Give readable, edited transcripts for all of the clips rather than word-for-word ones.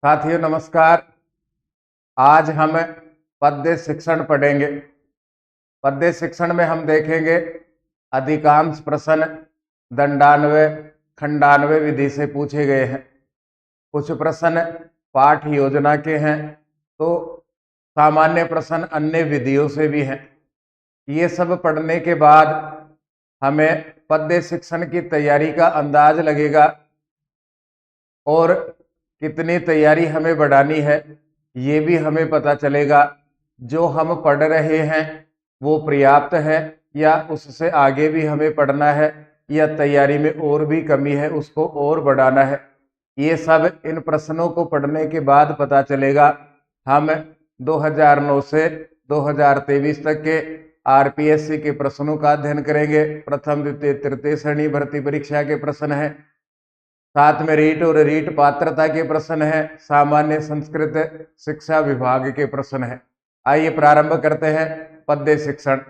साथियों नमस्कार। आज हम पद्य शिक्षण पढ़ेंगे। पद्य शिक्षण में हम देखेंगे अधिकांश प्रश्न दंडान्वय खंडान्वय विधि से पूछे गए हैं। कुछ प्रश्न पाठ योजना के हैं तो सामान्य प्रश्न अन्य विधियों से भी हैं। ये सब पढ़ने के बाद हमें पद्य शिक्षण की तैयारी का अंदाज लगेगा और कितनी तैयारी हमें बढ़ानी है ये भी हमें पता चलेगा। जो हम पढ़ रहे हैं वो पर्याप्त है या उससे आगे भी हमें पढ़ना है या तैयारी में और भी कमी है उसको और बढ़ाना है। ये सब इन प्रश्नों को पढ़ने के बाद पता चलेगा। हम 2009 से 2023 तक के आरपीएससी के प्रश्नों का अध्ययन करेंगे। प्रथम द्वितीय तृतीय श्रेणी भर्ती परीक्षा के प्रश्न हैं, साथ में रीट और रीट पात्रता के प्रश्न हैं, सामान्य संस्कृत शिक्षा विभाग के प्रश्न हैं। आइए प्रारंभ करते हैं पद्य शिक्षण।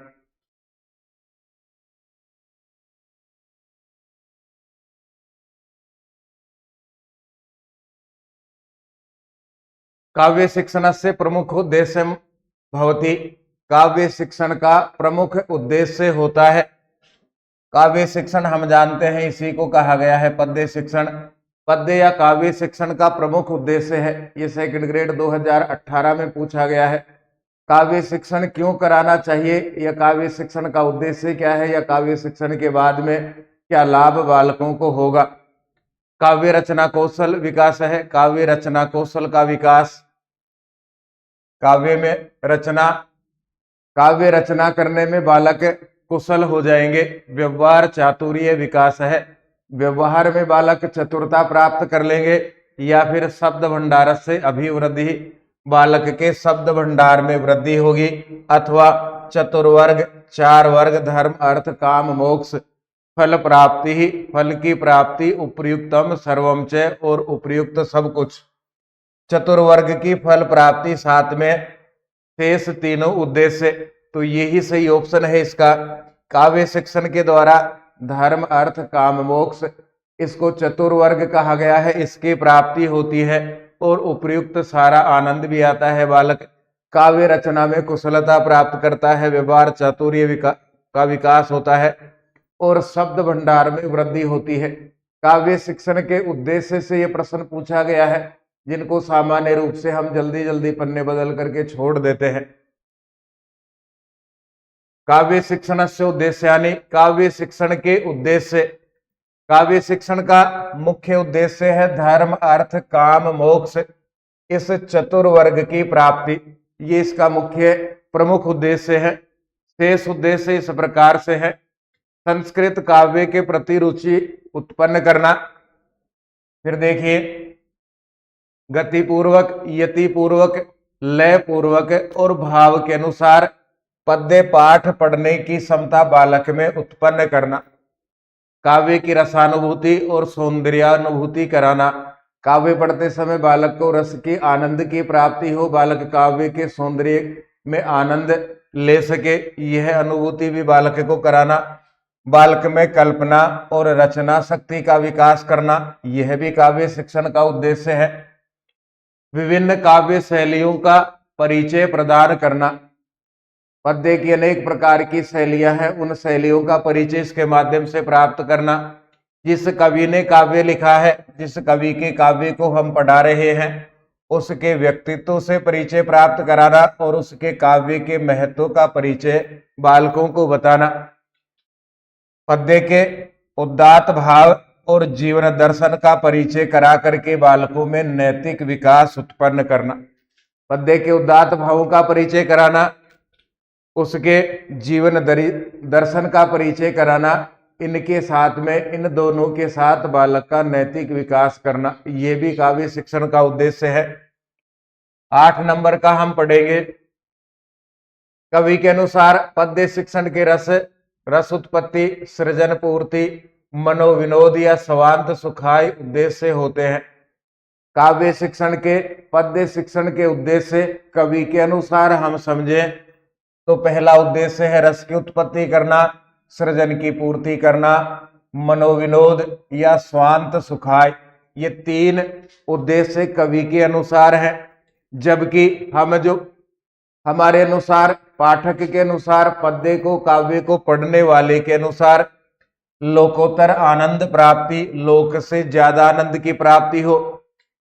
काव्य शिक्षण से प्रमुख उद्देश्य भवति। काव्य शिक्षण का प्रमुख उद्देश्य होता है। काव्य शिक्षण हम जानते हैं इसी को कहा गया है पद्य शिक्षण। पद्य या काव्य शिक्षण का प्रमुख उद्देश्य है। ये सेकंड ग्रेड 2018 में पूछा गया है। काव्य शिक्षण क्यों कराना चाहिए या काव्य शिक्षण का उद्देश्य क्या है या काव्य शिक्षण के बाद में क्या लाभ बालकों को होगा। काव्य रचना कौशल विकास है। काव्य रचना कौशल का विकास, काव्य रचना करने में बालक कुशल हो जाएंगे। व्यवहार चातुर्य विकास है। व्यवहार में बालक चतुरता प्राप्त कर लेंगे या फिर शब्द भंडार से अभिवृद्धि, बालक के शब्द भंडार में वृद्धि होगी। अथवा चतुर्वर्ग, चार वर्ग धर्म अर्थ काम मोक्ष, फल प्राप्ति ही, फल की प्राप्ति, उपयुक्तम सर्वम च और उपयुक्त सब कुछ। चतुर्वर्ग की फल प्राप्ति, साथ में शेष तीनों उद्देश्य। तो यही सही ऑप्शन है इसका। काव्य शिक्षण के द्वारा धर्म अर्थ काम मोक्ष, इसको चतुर्वर्ग कहा गया है, इसकी प्राप्ति होती है और उपयुक्त सारा आनंद भी आता है। बालक काव्य रचना में कुशलता प्राप्त करता है, व्यवहार चातुर्य का विकास होता है और शब्द भंडार में वृद्धि होती है। काव्य शिक्षण के उद्देश्य से यह प्रश्न पूछा गया है जिनको सामान्य रूप से हम जल्दी जल्दी पन्ने बदल करके छोड़ देते हैं। काव्य शिक्षण से उद्देश्य यानी काव्य शिक्षण के उद्देश्य। काव्य शिक्षण का मुख्य उद्देश्य है धर्म अर्थ काम मोक्ष, इस चतुर्वर्ग की प्राप्ति। ये इसका मुख्य प्रमुख उद्देश्य है। शेष उद्देश्य इस प्रकार से है। संस्कृत काव्य के प्रति रुचि उत्पन्न करना। फिर देखिए गतिपूर्वक, यतिपूर्वक, लय पूर्वक और भाव के अनुसार पद्य पाठ पढ़ने की क्षमता बालक में उत्पन्न करना। काव्य की रसानुभूति और सौंदर्यानुभूति कराना। काव्य पढ़ते समय बालक को रस की आनंद की प्राप्ति हो, बालक काव्य के सौंदर्य में आनंद ले सके, यह अनुभूति भी बालक को कराना। बालक में कल्पना और रचना शक्ति का विकास करना, यह भी काव्य शिक्षण का उद्देश्य है। विभिन्न काव्य शैलियों का परिचय प्रदान करना। पद्य की अनेक प्रकार की शैलियां हैं, उन शैलियों का परिचय इसके माध्यम से प्राप्त करना। जिस कवि ने काव्य लिखा है, जिस कवि के काव्य को हम पढ़ा रहे हैं, उसके व्यक्तित्व से परिचय प्राप्त कराना और उसके काव्य के महत्व का परिचय बालकों को बताना। पद्य के उदात्त भाव और जीवन दर्शन का परिचय करा करके बालकों में नैतिक विकास उत्पन्न करना। पद्य के उदात्त भावों का परिचय कराना, उसके जीवन दर्शन का परिचय कराना, इनके साथ में इन दोनों के साथ बालक का नैतिक विकास करना, ये भी काव्य शिक्षण का उद्देश्य है। 8 नंबर का हम पढ़ेंगे। कवि के अनुसार पद्य शिक्षण के रस उत्पत्ति, सृजन पूर्ति, मनोविनोद या स्वांत सुखाय उद्देश्य होते हैं। काव्य शिक्षण के पद्य शिक्षण के उद्देश्य कवि के अनुसार हम समझें तो पहला उद्देश्य है रस की उत्पत्ति करना, सृजन की पूर्ति करना, मनोविनोद या स्वांत सुखाय, ये 3 उद्देश्य कवि के अनुसार है। जबकि हम जो हमारे अनुसार, पाठक के अनुसार, पद्य को, काव्य को पढ़ने वाले के अनुसार लोकोत्तर आनंद प्राप्ति, लोक से ज्यादा आनंद की प्राप्ति हो,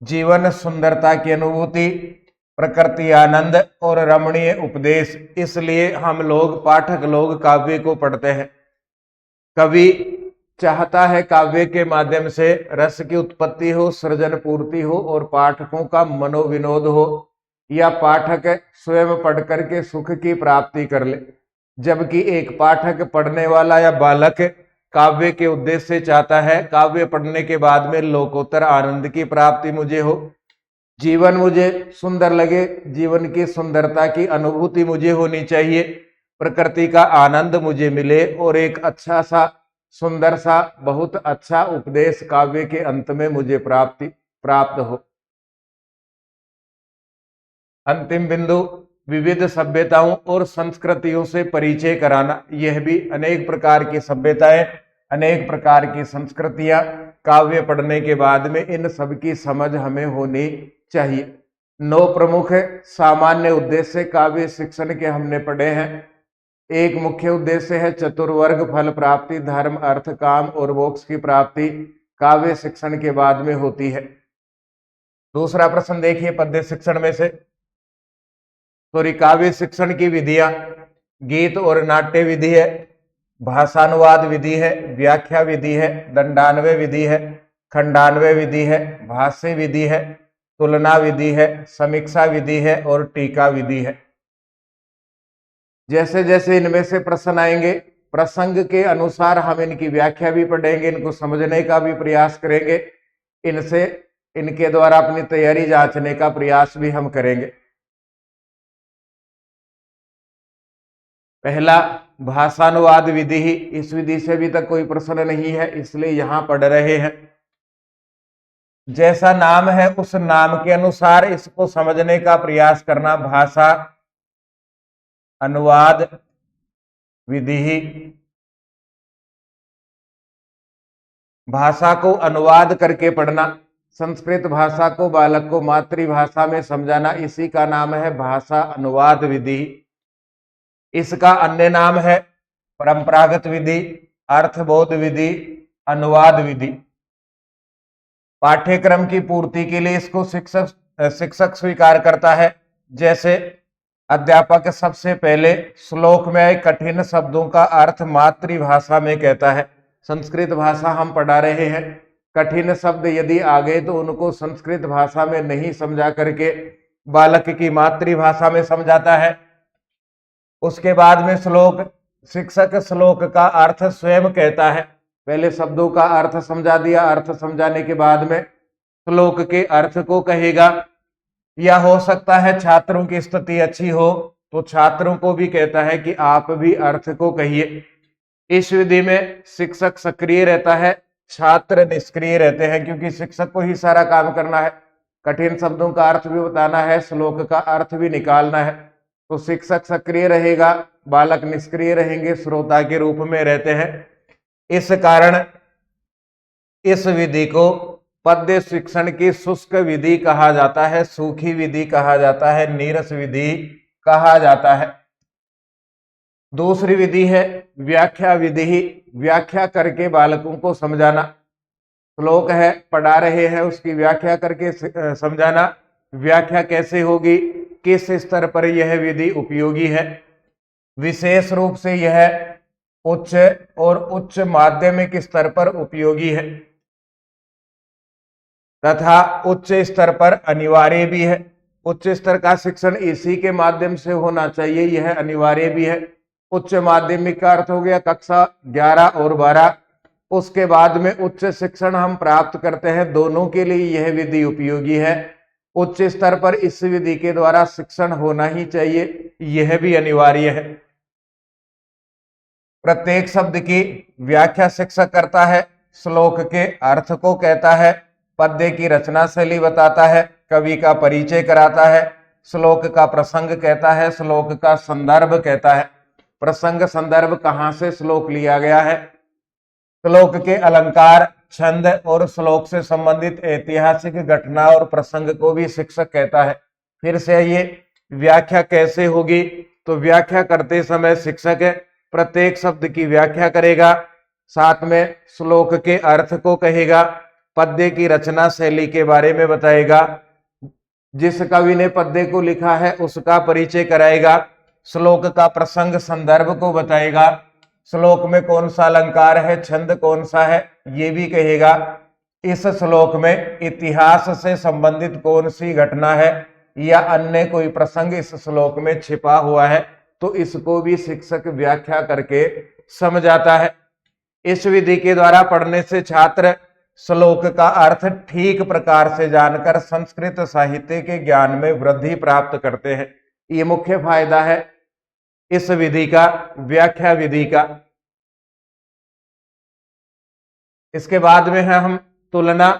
जीवन सुंदरता की अनुभूति, प्रकृति आनंद और रमणीय उपदेश, इसलिए हम लोग, पाठक लोग, काव्य को पढ़ते हैं। कवि चाहता है काव्य के माध्यम से रस की उत्पत्ति हो, सृजन पूर्ति हो और पाठकों का मनोविनोद हो, या पाठक स्वयं पढ़ करके सुख की प्राप्ति कर ले। जबकि एक पाठक, पढ़ने वाला या बालक काव्य के उद्देश्य से चाहता है काव्य पढ़ने के बाद में लोकोत्तर आनंद की प्राप्ति मुझे हो, जीवन मुझे सुंदर लगे, जीवन की सुंदरता की अनुभूति मुझे होनी चाहिए, प्रकृति का आनंद मुझे मिले और एक अच्छा सा, सुंदर सा, बहुत अच्छा उपदेश काव्य के अंत में मुझे प्राप्त हो। अंतिम बिंदु, विविध सभ्यताओं और संस्कृतियों से परिचय कराना। यह भी अनेक प्रकार की सभ्यताएं, अनेक प्रकार की संस्कृतियां काव्य पढ़ने के बाद में इन सब की समझ हमें होनी चाहिए। 9 प्रमुख सामान्य उद्देश्य काव्य शिक्षण के हमने पढ़े हैं। एक मुख्य उद्देश्य है चतुर्वर्ग फल प्राप्ति, धर्म, अर्थ, काम और मोक्ष की प्राप्ति काव्य शिक्षण के बाद में होती है। दूसरा प्रश्न देखिए पद्य शिक्षण में से, काव्य शिक्षण की विधियां, गीत और नाट्य विधि है, भाषानुवाद विधि है, व्याख्या विधि है, दंडान्वय विधि है, खंडान्वय विधि है, भाष्य विधि है, तुलना विधि है, समीक्षा विधि है और टीका विधि है। जैसे जैसे इनमें से प्रश्न आएंगे, प्रसंग के अनुसार हम इनकी व्याख्या भी पढ़ेंगे, इनको समझने का भी प्रयास करेंगे, इनके द्वारा अपनी तैयारी जांचने का प्रयास भी हम करेंगे। पहला, भाषानुवाद विधि ही। इस विधि से अभी तक कोई प्रश्न नहीं है, इसलिए यहां पढ़ रहे हैं। जैसा नाम है उस नाम के अनुसार इसको समझने का प्रयास करना। भाषा अनुवाद विधि ही। भाषा को अनुवाद करके पढ़ना, संस्कृत भाषा को बालक को मातृभाषा में समझाना, इसी का नाम है भाषा अनुवाद विधि। इसका अन्य नाम है परंपरागत विधि, अर्थबोध विधि, अनुवाद विधि। पाठ्यक्रम की पूर्ति के लिए इसको शिक्षक स्वीकार करता है। जैसे अध्यापक सबसे पहले श्लोक में कठिन शब्दों का अर्थ मातृभाषा में कहता है। संस्कृत भाषा हम पढ़ा रहे हैं, कठिन शब्द यदि आ गए तो उनको संस्कृत भाषा में नहीं समझा करके बालक की मातृभाषा में समझाता है। उसके बाद में शिक्षक श्लोक का अर्थ स्वयं कहता है। पहले शब्दों का अर्थ समझा दिया, अर्थ समझाने के बाद में श्लोक के अर्थ को कहेगा। या हो सकता है छात्रों की स्थिति अच्छी हो तो छात्रों को भी कहता है कि आप भी अर्थ को कहिए। इस विधि में शिक्षक सक्रिय रहता है, छात्र निष्क्रिय रहते हैं, क्योंकि शिक्षक को ही सारा काम करना है। कठिन शब्दों का अर्थ भी बताना है, श्लोक का अर्थ भी निकालना है। तो शिक्षक सक्रिय रहेगा, बालक निष्क्रिय रहेंगे, श्रोता के रूप में रहते हैं। इस कारण इस विधि को पद्य शिक्षण की शुष्क विधि कहा जाता है, सूखी विधि कहा जाता है, नीरस विधि कहा जाता है। दूसरी विधि है व्याख्या विधि। व्याख्या करके बालकों को समझाना। श्लोक है, पढ़ा रहे हैं, उसकी व्याख्या करके समझाना। व्याख्या कैसे होगी, किस स्तर पर यह विधि उपयोगी है। विशेष रूप से यह उच्च और उच्च माध्यमिक स्तर पर उपयोगी है तथा उच्च स्तर पर अनिवार्य भी है। उच्च स्तर का शिक्षण इसी के माध्यम से होना चाहिए, यह अनिवार्य भी है। उच्च माध्यमिक का अर्थ हो गया कक्षा 11 और 12। उसके बाद में उच्च शिक्षण हम प्राप्त करते हैं, दोनों के लिए यह विधि उपयोगी है। उच्च स्तर पर इस विधि के द्वारा शिक्षण होना ही चाहिए, यह भी अनिवार्य है। प्रत्येक शब्द की व्याख्या शिक्षक करता है, श्लोक के अर्थ को कहता है, पद्य की रचना शैली बताता है, कवि का परिचय कराता है, श्लोक का प्रसंग कहता है, श्लोक का संदर्भ कहता है। प्रसंग संदर्भ कहाँ से श्लोक लिया गया है, श्लोक के अलंकार, छंद और श्लोक से संबंधित ऐतिहासिक घटना और प्रसंग को भी शिक्षक कहता है। फिर से ये व्याख्या कैसे होगी, तो व्याख्या करते समय शिक्षक प्रत्येक शब्द की व्याख्या करेगा, साथ में श्लोक के अर्थ को कहेगा, पद्य की रचना शैली के बारे में बताएगा, जिस कवि ने पद्य को लिखा है उसका परिचय कराएगा, श्लोक का प्रसंग संदर्भ को बताएगा, श्लोक में कौन सा अलंकार है, छंद कौन सा है ये भी कहेगा। इस श्लोक में इतिहास से संबंधित कौन सी घटना है या अन्य कोई प्रसंग इस श्लोक में छिपा हुआ है, तो इसको भी शिक्षक व्याख्या करके समझाता है। इस विधि के द्वारा पढ़ने से छात्र श्लोक का अर्थ ठीक प्रकार से जानकर संस्कृत साहित्य के ज्ञान में वृद्धि प्राप्त करते हैं। ये मुख्य फायदा है इस विधि का, व्याख्या विधि का। इसके बाद में है हम तुलना।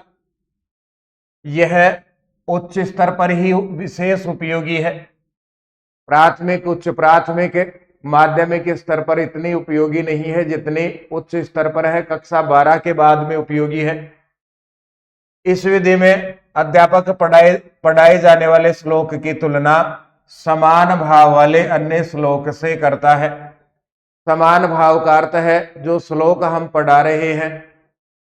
यह उच्च स्तर पर ही विशेष उपयोगी है। प्राथमिक, उच्च प्राथमिक, माध्यमिक स्तर पर इतनी उपयोगी नहीं है जितनी उच्च स्तर पर है, कक्षा 12 के बाद में उपयोगी है। इस विधि में अध्यापक पढ़ाए जाने वाले श्लोक की तुलना समान भाव वाले अन्य श्लोक से करता है। समान भाव का अर्थ है जो श्लोक हम पढ़ा रहे हैं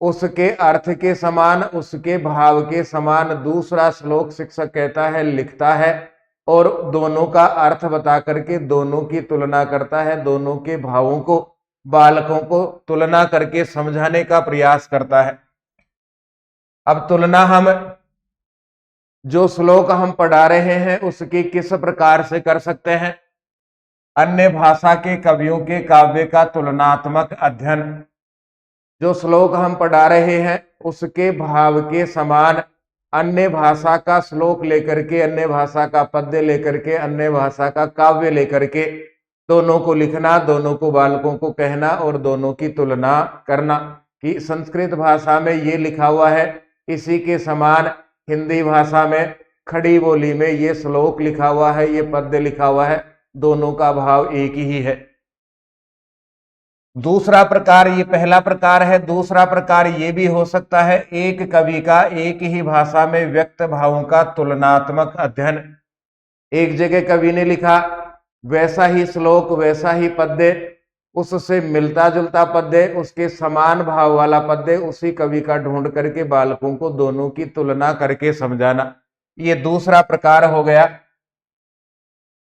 उसके अर्थ के समान, उसके भाव के समान दूसरा श्लोक शिक्षक कहता है, लिखता है, और दोनों का अर्थ बता करके दोनों की तुलना करता है, दोनों के भावों को बालकों को तुलना करके समझाने का प्रयास करता है। अब तुलना हम जो श्लोक हम पढ़ा रहे हैं उसकी किस प्रकार से कर सकते हैं? अन्य भाषा के कवियों के काव्य का तुलनात्मक अध्ययन। जो श्लोक हम पढ़ा रहे हैं उसके भाव के समान अन्य भाषा का श्लोक लेकर के, अन्य भाषा का पद्य लेकर के, अन्य भाषा का काव्य लेकर के दोनों को लिखना, दोनों को बालकों को कहना और दोनों की तुलना करना कि संस्कृत भाषा में ये लिखा हुआ है, इसी के समान हिंदी भाषा में खड़ी बोली में ये श्लोक लिखा हुआ है, ये पद्य लिखा हुआ है, दोनों का भाव एक ही है। दूसरा प्रकार, ये पहला प्रकार है। दूसरा प्रकार ये भी हो सकता है एक कवि का एक ही भाषा में व्यक्त भावों का तुलनात्मक अध्ययन। एक जगह कवि ने लिखा वैसा ही श्लोक, वैसा ही पद्य, उससे मिलता जुलता पद्य, उसके समान भाव वाला पद्य उसी कवि का ढूंढ करके बालकों को दोनों की तुलना करके समझाना, ये दूसरा प्रकार हो गया।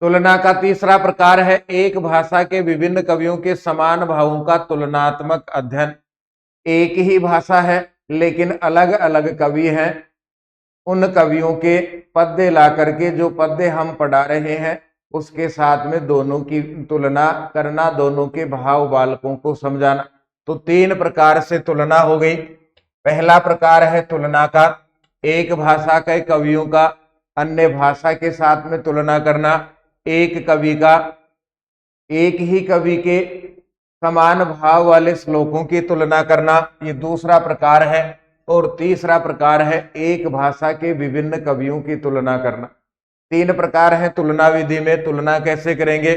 तुलना का तीसरा प्रकार है एक भाषा के विभिन्न कवियों के समान भावों का तुलनात्मक अध्ययन। एक ही भाषा है लेकिन अलग अलग कवि हैं, उन कवियों के पद्य ला करके जो पद्य हम पढ़ा रहे हैं उसके साथ में दोनों की तुलना करना, दोनों के भाव बालकों को समझाना। तो तीन प्रकार से तुलना हो गई। पहला प्रकार है तुलना का एक भाषा के कवियों का अन्य भाषा के साथ में तुलना करना, एक कवि का एक ही कवि के समान भाव वाले श्लोकों की तुलना करना, ये दूसरा प्रकार है। और तीसरा प्रकार है एक भाषा के विभिन्न कवियों की तुलना करना। तीन प्रकार है तुलना विधि में। तुलना कैसे करेंगे?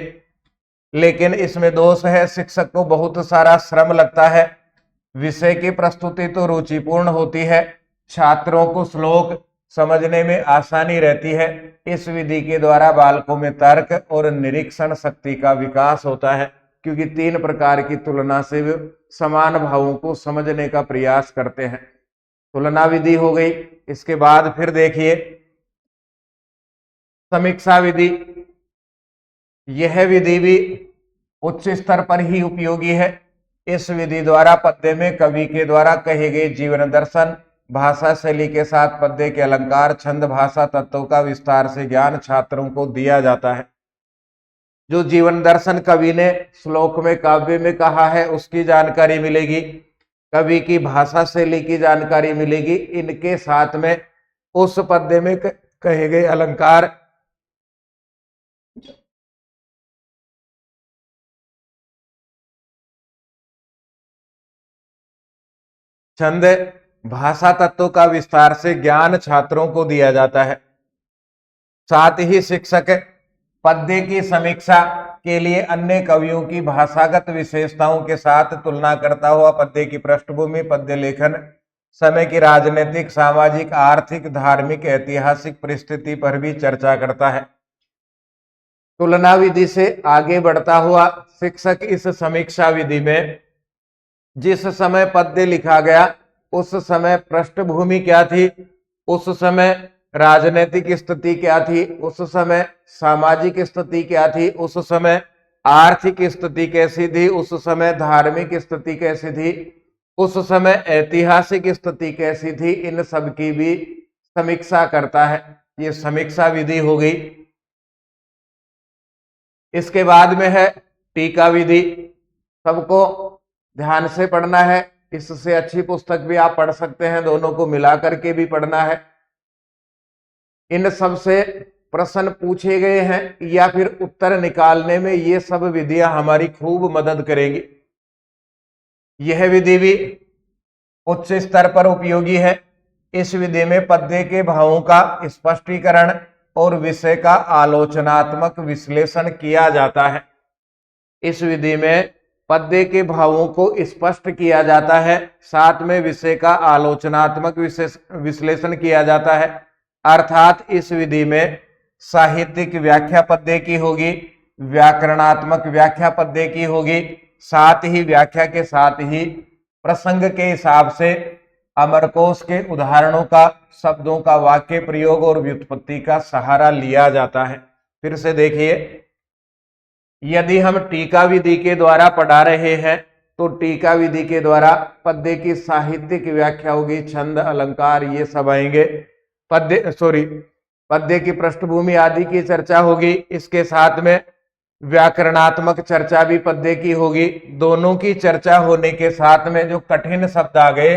लेकिन इसमें दोष है, शिक्षक को बहुत सारा श्रम लगता है। विषय की प्रस्तुति तो रुचिपूर्ण होती है, छात्रों को श्लोक समझने में आसानी रहती है। इस विधि के द्वारा बालकों में तर्क और निरीक्षण शक्ति का विकास होता है, क्योंकि तीन प्रकार की तुलना से वे समान भावों को समझने का प्रयास करते हैं। तुलना विधि हो गई। इसके बाद फिर देखिए समीक्षा विधि। यह विधि भी उच्च स्तर पर ही उपयोगी है। इस विधि द्वारा पद्य में कवि के द्वारा कहे गए जीवन दर्शन, भाषा शैली के साथ पद्य के अलंकार, छंद, भाषा तत्वों का विस्तार से ज्ञान छात्रों को दिया जाता है। जो जीवन दर्शन कवि ने श्लोक में, काव्य में कहा है उसकी जानकारी मिलेगी, कवि की भाषा शैली की जानकारी मिलेगी। इनके साथ में उस पद्य में कहे गए अलंकार, छंद, भाषा तत्वों का विस्तार से ज्ञान छात्रों को दिया जाता है। साथ ही शिक्षक पद्य की समीक्षा के लिए अन्य कवियों की भाषागत विशेषताओं के साथ तुलना करता हुआ पद्य की पृष्ठभूमि, पद्य लेखन समय की राजनीतिक, सामाजिक, आर्थिक, धार्मिक, ऐतिहासिक परिस्थिति पर भी चर्चा करता है। तुलना विधि से आगे बढ़ता हुआ शिक्षक इस समीक्षा विधि में जिस समय पद्य लिखा गया उस समय पृष्ठभूमि क्या थी, उस समय राजनीतिक स्थिति क्या थी, उस समय सामाजिक स्थिति क्या थी, उस समय आर्थिक स्थिति कैसी थी, उस समय धार्मिक स्थिति कैसी थी, उस समय ऐतिहासिक स्थिति कैसी थी, इन सब की भी समीक्षा करता है। ये समीक्षा विधि हो गई। इसके बाद में है टीका विधि। सबको ध्यान से पढ़ना है, इससे अच्छी पुस्तक भी आप पढ़ सकते हैं, दोनों को मिला करके भी पढ़ना है। इन सब से प्रश्न पूछे गए हैं या फिर उत्तर निकालने में ये सब विधियां हमारी खूब मदद करेंगी। यह विधि भी उच्च स्तर पर उपयोगी है। इस विधि में पद्य के भावों का स्पष्टीकरण और विषय का आलोचनात्मक विश्लेषण किया जाता है। इस विधि में पद्य के भावों को स्पष्ट किया जाता है, साथ में विषय का आलोचनात्मक विश्लेषण किया जाता है। अर्थात इस विधि में साहित्यिक व्याख्या पद्य की होगी, व्याकरणात्मक व्याख्या पद्य की होगी, साथ ही व्याख्या के साथ ही प्रसंग के हिसाब से अमरकोश के उदाहरणों का, शब्दों का वाक्य प्रयोग और व्युत्पत्ति का सहारा लिया जाता है। फिर से देखिए, यदि हम टीका विधि के द्वारा पढ़ा रहे हैं तो टीका विधि के द्वारा पद्य की साहित्यिक व्याख्या होगी, छंद, अलंकार, ये सब आएंगे। पद्य की पृष्ठभूमि आदि की चर्चा होगी। इसके साथ में व्याकरणात्मक चर्चा भी पद्य की होगी। दोनों की चर्चा होने के साथ में जो कठिन शब्द आ गए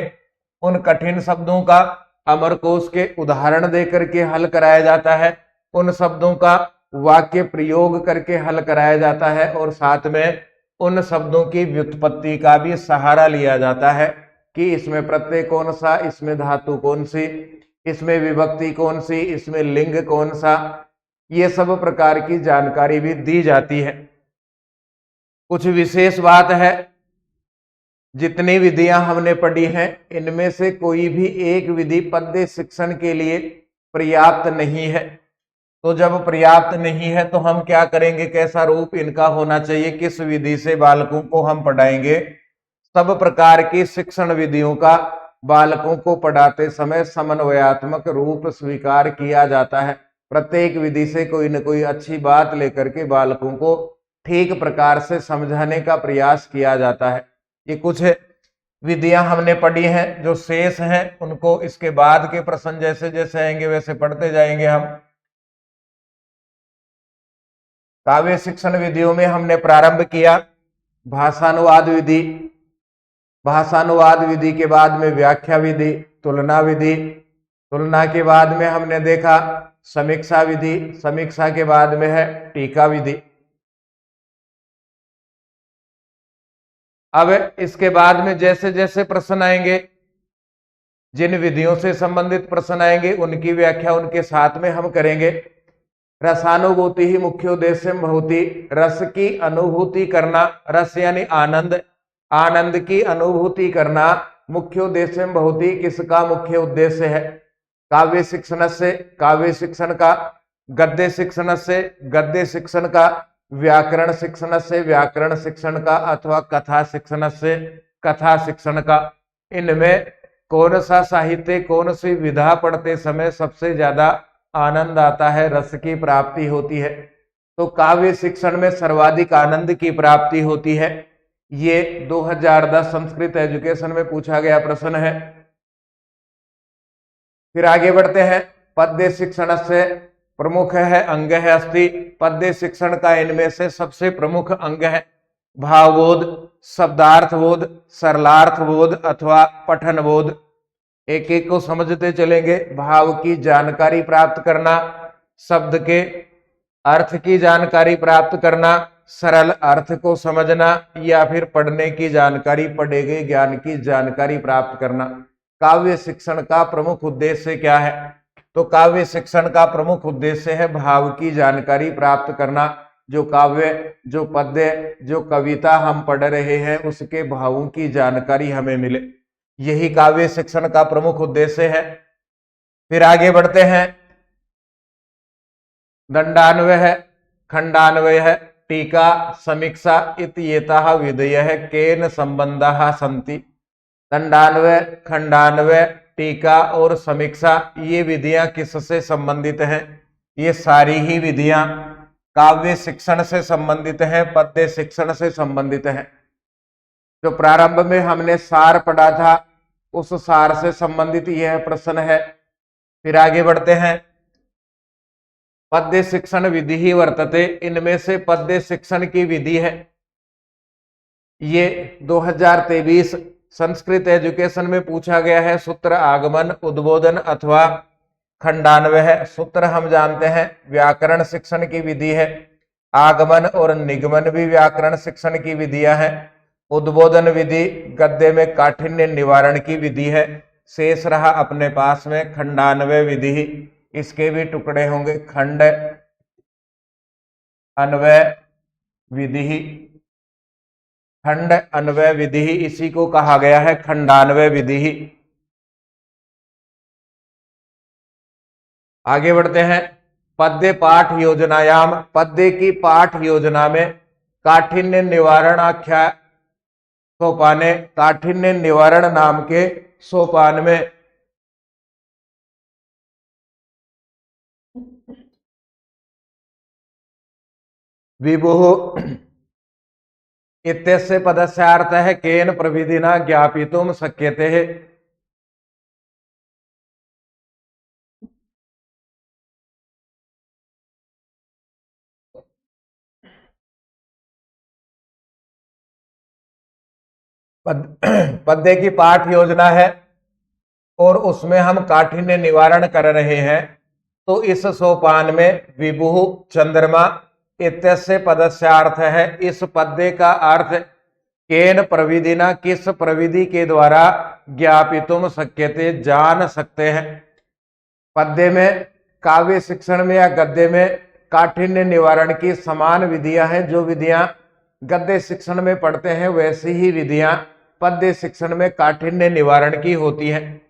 उन कठिन शब्दों का अमरकोश के उदाहरण देकर के हल कराया जाता है, उन शब्दों का वाक्य प्रयोग करके हल कराया जाता है और साथ में उन शब्दों की व्युत्पत्ति का भी सहारा लिया जाता है कि इसमें प्रत्यय कौन सा, इसमें धातु कौन सी, इसमें विभक्ति कौन सी, इसमें लिंग कौन सा, ये सब प्रकार की जानकारी भी दी जाती है। कुछ विशेष बात है, जितनी विधियां हमने पढ़ी हैं इनमें से कोई भी एक विधि पद्य शिक्षण के लिए पर्याप्त नहीं है। तो जब पर्याप्त नहीं है तो हम क्या करेंगे, कैसा रूप इनका होना चाहिए, किस विधि से बालकों को हम पढ़ाएंगे। सब प्रकार की शिक्षण विधियों का बालकों को पढ़ाते समय समन्वयात्मक रूप स्वीकार किया जाता है। प्रत्येक विधि से कोई न कोई अच्छी बात लेकर के बालकों को ठीक प्रकार से समझाने का प्रयास किया जाता है। ये कुछ विधियां हमने पढ़ी हैं, जो शेष हैं उनको इसके बाद के प्रश्न जैसे जैसे आएंगे वैसे पढ़ते जाएंगे हम। काव्य शिक्षण विधियों में हमने प्रारंभ किया भाषानुवाद विधि। भाषानुवाद विधि के बाद में व्याख्या विधि, तुलना विधि, तुलना के बाद में हमने देखा समीक्षा विधि, समीक्षा के बाद में है टीका विधि। अब इसके बाद में जैसे जैसे प्रश्न आएंगे, जिन विधियों से संबंधित प्रश्न आएंगे उनकी व्याख्या उनके साथ में हम करेंगे। रसानुभूति ही मुख्य उद्देश्य भवति, रस की अनुभूति करना, रस यानी आनंद, आनंद की अनुभूति करना मुख्य उद्देश्य भवति, किसका मुख्य उद्देश्य है। काव्य शिक्षण से काव्य शिक्षण का, गद्य शिक्षण से गद्य शिक्षण का, व्याकरण शिक्षण से व्याकरण शिक्षण का, अथवा कथा शिक्षण से कथा शिक्षण का। इनमें कौन सा साहित्य, कौन सी विधा पढ़ते समय सबसे ज्यादा आनंद आता है, रस की प्राप्ति होती है। तो काव्य शिक्षण में सर्वाधिक आनंद की प्राप्ति होती है। ये 2010 संस्कृत एजुकेशन में पूछा गया प्रश्न है। फिर आगे बढ़ते हैं। पद्य शिक्षण से प्रमुख है अंग है अस्थि। पद्य शिक्षण का इनमें से सबसे प्रमुख अंग है भावबोध, शब्दार्थबोध, सरलार्थबोध अथवा पठनबोध। एक एक को समझते चलेंगे। भाव की जानकारी प्राप्त करना, शब्द के अर्थ की जानकारी प्राप्त करना, सरल अर्थ को समझना, या फिर पढ़ने की जानकारी, पढ़े गए ज्ञान की जानकारी प्राप्त करना। काव्य शिक्षण का प्रमुख उद्देश्य क्या है? तो काव्य शिक्षण का प्रमुख उद्देश्य है भाव की जानकारी प्राप्त करना। जो काव्य, जो पद्य, जो कविता हम पढ़ रहे हैं उसके भावों की जानकारी हमें मिले, यही काव्य शिक्षण का प्रमुख उद्देश्य है। फिर आगे बढ़ते हैं। दंडान्वय है, खंडान्वय है, टीका, समीक्षा इत्येताः विधयः केन संबंधाः सन्ति। दंडान्वय, खंडान्वय, टीका और समीक्षा ये विधियां किससे संबंधित हैं? ये सारी ही विधियां काव्य शिक्षण से संबंधित हैं, पद्य शिक्षण से संबंधित हैं। जो प्रारंभ में हमने सार पढ़ा था उस सार से संबंधित यह प्रश्न है। फिर आगे बढ़ते हैं। पद्य शिक्षण विधि ही वर्तते, इनमें से पद्य शिक्षण की विधि है, ये 2023 संस्कृत एजुकेशन में पूछा गया है। सूत्र, आगमन, उद्बोधन अथवा खंडान्वय है। सूत्र हम जानते हैं व्याकरण शिक्षण की विधि है, आगमन और निगमन भी व्याकरण शिक्षण की विधियां हैं। उद्बोधन विधि गद्य में काठिन्य निवारण की विधि है। शेष रहा अपने पास में खंडान्वय विधि, इसके भी टुकड़े होंगे, खंड अन्वय विधि, खंड अन्वय विधि, इसी को कहा गया है खंडान्वय विधि। आगे बढ़ते हैं। पद्य पाठ योजनायाम, पद्य की पाठ योजना में काठिन्य निवारण आख्या सोपाने, काठिन्य निवारण नाम के सोपान में विभुः इत्यस्य पदस्य अर्थ है केन प्रविधिना ज्ञापितुम शक्यते है। पद्य की पाठ योजना है और उसमें हम काठिन्य निवारण कर रहे हैं, तो इस सोपान में विभु चंद्रमा इत्यस्य पदस्य अर्थ है, इस पद्य का अर्थ केन प्रविधिना, किस प्रविधि के द्वारा ज्ञापितुम शक्यते, जान सकते हैं। पद्य में, काव्य शिक्षण में या गद्य में काठिन्य निवारण की समान विधियां हैं। जो विधियां गद्य शिक्षण में पढ़ते हैं वैसी ही विधियां पद्य शिक्षण में काठिन्य निवारण की होती हैं।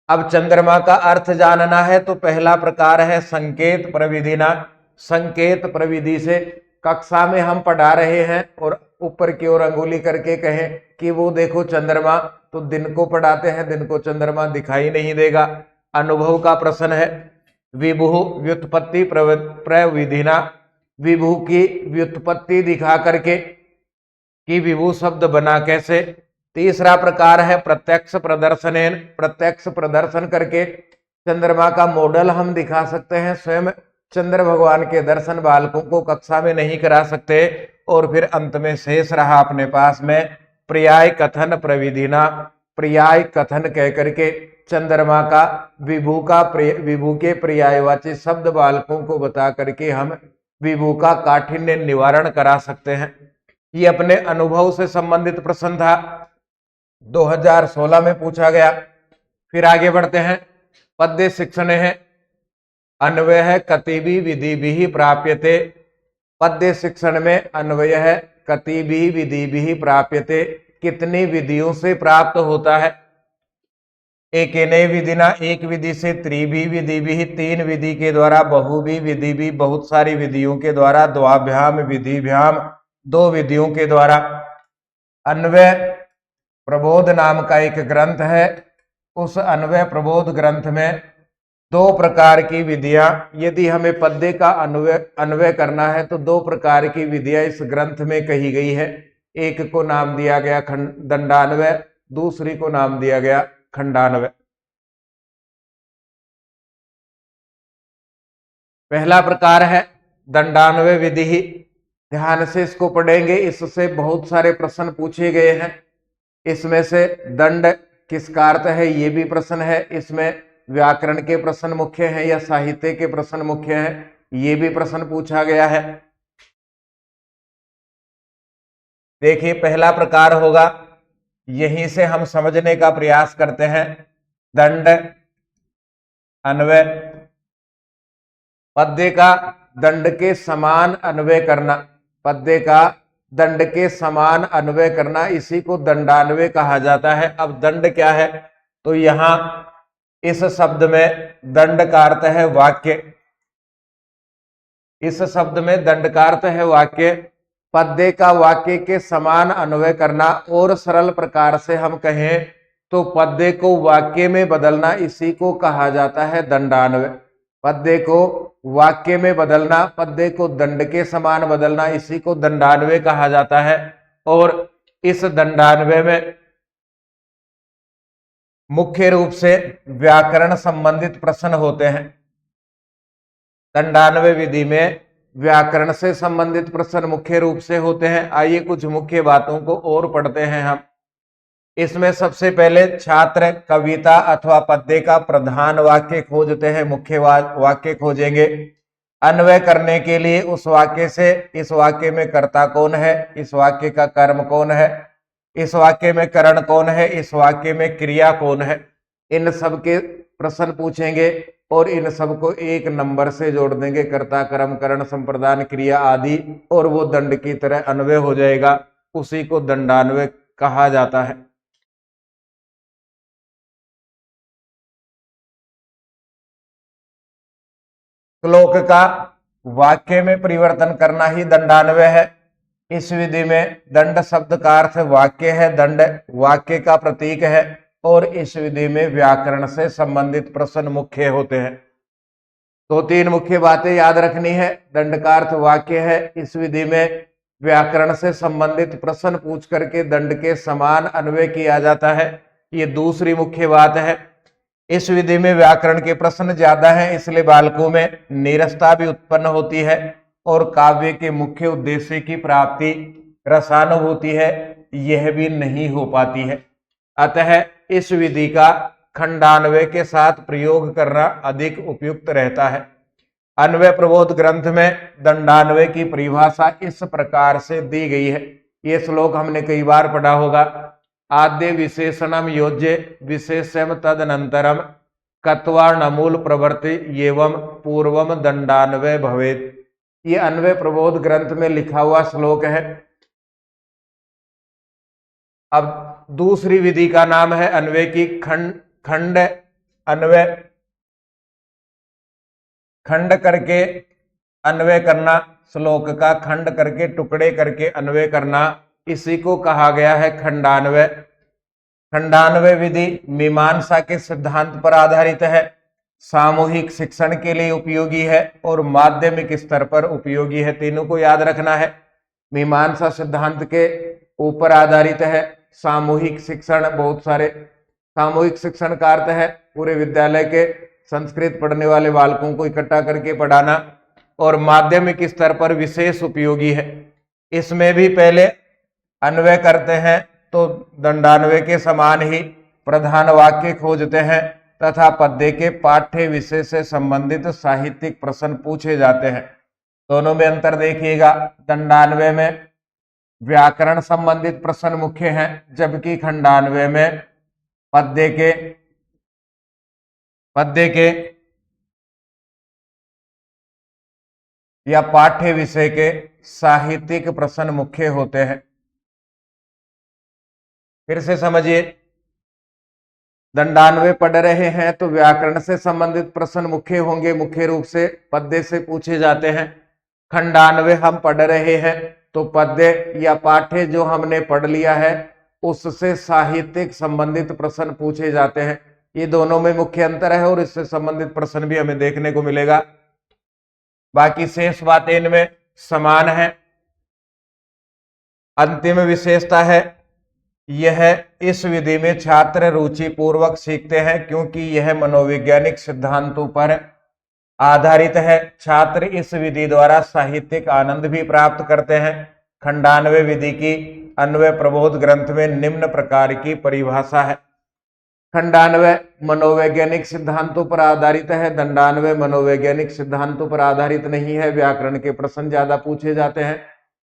अब चंद्रमा का अर्थ जानना है तो पहला प्रकार है संकेत प्रविधिना। संकेत प्रविधि से कक्षा में हम पढ़ा रहे हैं और ऊपर की ओर अंगुली करके कहें कि वो देखो चंद्रमा, तो दिन को पढ़ाते हैं, दिन को चंद्रमा दिखाई नहीं देगा। अनुभव का प्रश्न है। विभु व्युत्पत्ति प्रविधिना, विभु की व्युत्पत्ति दिखा करके कि विभु शब्द बना कैसे। तीसरा प्रकार है प्रत्यक्ष प्रदर्शनेन, प्रत्यक्ष प्रदर्शन करके चंद्रमा का मॉडल हम दिखा सकते हैं। स्वयं चंद्र भगवान के दर्शन बालकों को कक्षा में नहीं करा सकते। और फिर अंत में शेष रहा अपने पास में पर्याय कथन प्रविधिना, पर्याय कथन कह करके चंद्रमा का विभु के पर्यायवाची शब्द बालकों को बता करके हम विभु का काठिन्य निवारण करा सकते हैं। ये अपने अनुभव से संबंधित प्रश्न था, 2016 में पूछा गया। फिर आगे बढ़ते हैं। पद्य शिक्षण है, अन्वय है, कतिभि विधि भी प्राप्यते। पद्य शिक्षण में अन्वय है, कतिभि विधि भी प्राप्यते, कितनी विधियों से प्राप्त होता है। एक नई विधि ना, एक विधि से, त्रिभी विधि भी, तीन विधि के द्वारा, बहुभी विधि भी, बहुत सारी विधियों के द्वारा, द्वाभ्याम विधिभ्याम, दो विधियों के द्वारा। अन्वय प्रबोध नाम का एक ग्रंथ है, उस अन्वय प्रबोध ग्रंथ में दो प्रकार की विधियां, यदि हमें पद्य का अन्वय करना है तो दो प्रकार की विधियां इस ग्रंथ में कही गई है। एक को नाम दिया गया दंडान्वय, दूसरी को नाम दिया गया खंडान्वय। पहला प्रकार है दंडान्वय विधि, ध्यान से इसको पढ़ेंगे, इससे बहुत सारे प्रश्न पूछे गए हैं। इसमें से दंड किसका अर्थ है ये भी प्रश्न है, इसमें व्याकरण के प्रश्न मुख्य हैं या साहित्य के प्रश्न मुख्य हैं, ये भी प्रश्न पूछा गया है। देखिए पहला प्रकार होगा, यहीं से हम समझने का प्रयास करते हैं। दंड अन्वय पद्य का दंड के समान अन्वय करना, पद्य का दंड के समान अन्वय करना, इसी को दंडान्वय कहा जाता है। अब दंड क्या है, तो यहां इस शब्द में दंड का अर्थ है वाक्य, इस शब्द में दंड का अर्थ है वाक्य। पद्य का वाक्य के समान अन्वय करना, और सरल प्रकार से हम कहें तो पद्य को वाक्य में बदलना, इसी को कहा जाता है दंडान्वय। पद्य को वाक्य में बदलना, पद्य को दंड के समान बदलना, इसी को दंडान्वय कहा जाता है। और इस दंडान्वय में मुख्य रूप से व्याकरण संबंधित प्रश्न होते हैं। दंडान्वय विधि में व्याकरण से संबंधित प्रश्न मुख्य रूप से होते हैं। आइए कुछ मुख्य बातों को और पढ़ते हैं हम। इसमें सबसे पहले छात्र कविता अथवा पद्य का प्रधान वाक्य खोजते हैं, मुख्य वाक्य खोजेंगे। अन्वय करने के लिए उस वाक्य से इस वाक्य में कर्ता कौन है, इस वाक्य का कर्म कौन है, इस वाक्य में करण कौन है, इस वाक्य में क्रिया कौन है, इन सब के प्रश्न पूछेंगे और इन सब को एक नंबर से जोड़ देंगे, कर्ता कर्म करण संप्रदान क्रिया आदि, और वो दंड की तरह अन्वय हो जाएगा। उसी को दंडान्वय कहा जाता है। श्लोक का वाक्य में परिवर्तन करना ही दंडान्वय है। इस विधि में दंड शब्द का अर्थ वाक्य है, दंड वाक्य का प्रतीक है, और इस विधि में व्याकरण से संबंधित प्रश्न मुख्य होते हैं। तो तीन मुख्य बातें याद रखनी है। दंड का अर्थ वाक्य है, इस विधि में व्याकरण से संबंधित प्रश्न पूछ करके दंड के समान अन्वय किया जाता है, ये दूसरी मुख्य बात है। इस विधि में व्याकरण के प्रश्न ज्यादा हैं, इसलिए बालकों में नीरसता भी उत्पन्न होती है और काव्य के मुख्य उद्देश्य की प्राप्ति रसानुभूति है, यह भी नहीं हो पाती है। अतः इस विधि का खंडान्वय के साथ प्रयोग करना अधिक उपयुक्त रहता है। अन्वय प्रबोध ग्रंथ में दंडान्वय की परिभाषा इस प्रकार से दी गई है। ये श्लोक हमने कई बार पढ़ा होगा। आद्य विशेषणम योज्य विशेषम तदनंतरम कत्वाणमूल प्रवृत्ति एवं पूर्वम दंडान्वय भवेत्। ये अन्वय प्रबोध ग्रंथ में लिखा हुआ श्लोक है। अब दूसरी विधि का नाम है अन्वय की खंड अन्वय। खंड करके अन्वय करना, श्लोक का खंड करके टुकड़े करके अन्वय करना, इसी को कहा गया है खंडान्वय। खंडान्वय विधि मीमांसा के सिद्धांत पर आधारित है, सामूहिक शिक्षण के लिए उपयोगी है और माध्यमिक स्तर पर उपयोगी है। तीनों को याद रखना है। मीमांसा सिद्धांत के ऊपर आधारित है, सामूहिक शिक्षण, बहुत सारे सामूहिक शिक्षण का अर्थ है पूरे विद्यालय के संस्कृत पढ़ने वाले बालकों को इकट्ठा करके पढ़ाना, और माध्यमिक स्तर पर विशेष उपयोगी है। इसमें भी पहले अन्वय करते हैं तो दंडान्वय के समान ही प्रधान वाक्य खोजते हैं तथा पद्य के पाठ्य विषय से संबंधित साहित्यिक प्रश्न पूछे जाते हैं। दोनों में अंतर देखिएगा। दंडान्वय में व्याकरण संबंधित प्रश्न मुख्य हैं, जबकि खंडान्वय में पद्य के या पाठ्य विषय के साहित्यिक प्रश्न मुख्य होते हैं। फिर से समझिए, दंडान्वय पढ़ रहे हैं तो व्याकरण से संबंधित प्रश्न मुख्य होंगे, मुख्य रूप से पद्य से पूछे जाते हैं। खंडान्वय हम पढ़ रहे हैं तो पद्य या पाठ्य जो हमने पढ़ लिया है उससे साहित्यिक संबंधित प्रश्न पूछे जाते हैं। ये दोनों में मुख्य अंतर है और इससे संबंधित प्रश्न भी हमें देखने को मिलेगा। बाकी शेष बातें इनमें समान है। अंतिम विशेषता है यह इस विधि में छात्र रुचि पूर्वक सीखते हैं, क्योंकि यह मनोवैज्ञानिक सिद्धांतों पर आधारित है। छात्र इस विधि द्वारा साहित्यिक आनंद भी प्राप्त करते हैं। खंडान्वय विधि की अन्वय प्रबोध ग्रंथ में निम्न प्रकार की परिभाषा है। खंडान्वय मनोवैज्ञानिक सिद्धांतों पर आधारित है, दंडान्वय मनोवैज्ञानिक सिद्धांतों पर आधारित नहीं है। व्याकरण के प्रश्न ज्यादा पूछे जाते हैं,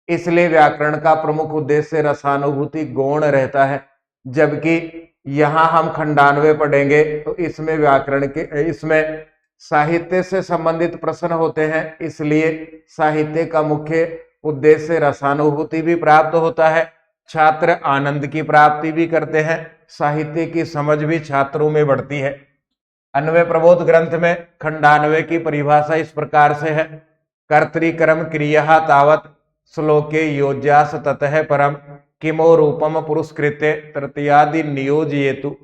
इसलिए व्याकरण का प्रमुख उद्देश्य रसानुभूति गौण रहता है। जबकि यहां हम खंडान्वय पढ़ेंगे तो इसमें साहित्य से संबंधित प्रश्न होते हैं, इसलिए साहित्य का मुख्य उद्देश्य रसानुभूति भी प्राप्त होता है, छात्र आनंद की प्राप्ति भी करते हैं, साहित्य की समझ भी छात्रों में बढ़ती है। अन्वय प्रबोध ग्रंथ में खंडान्वय की परिभाषा इस प्रकार से है। कर्तृकर्म क्रिया तावत श्लोके योज्यास ततः परम किमो रूपम पुरस्कृत्य तृतीयादि नियोजयेतु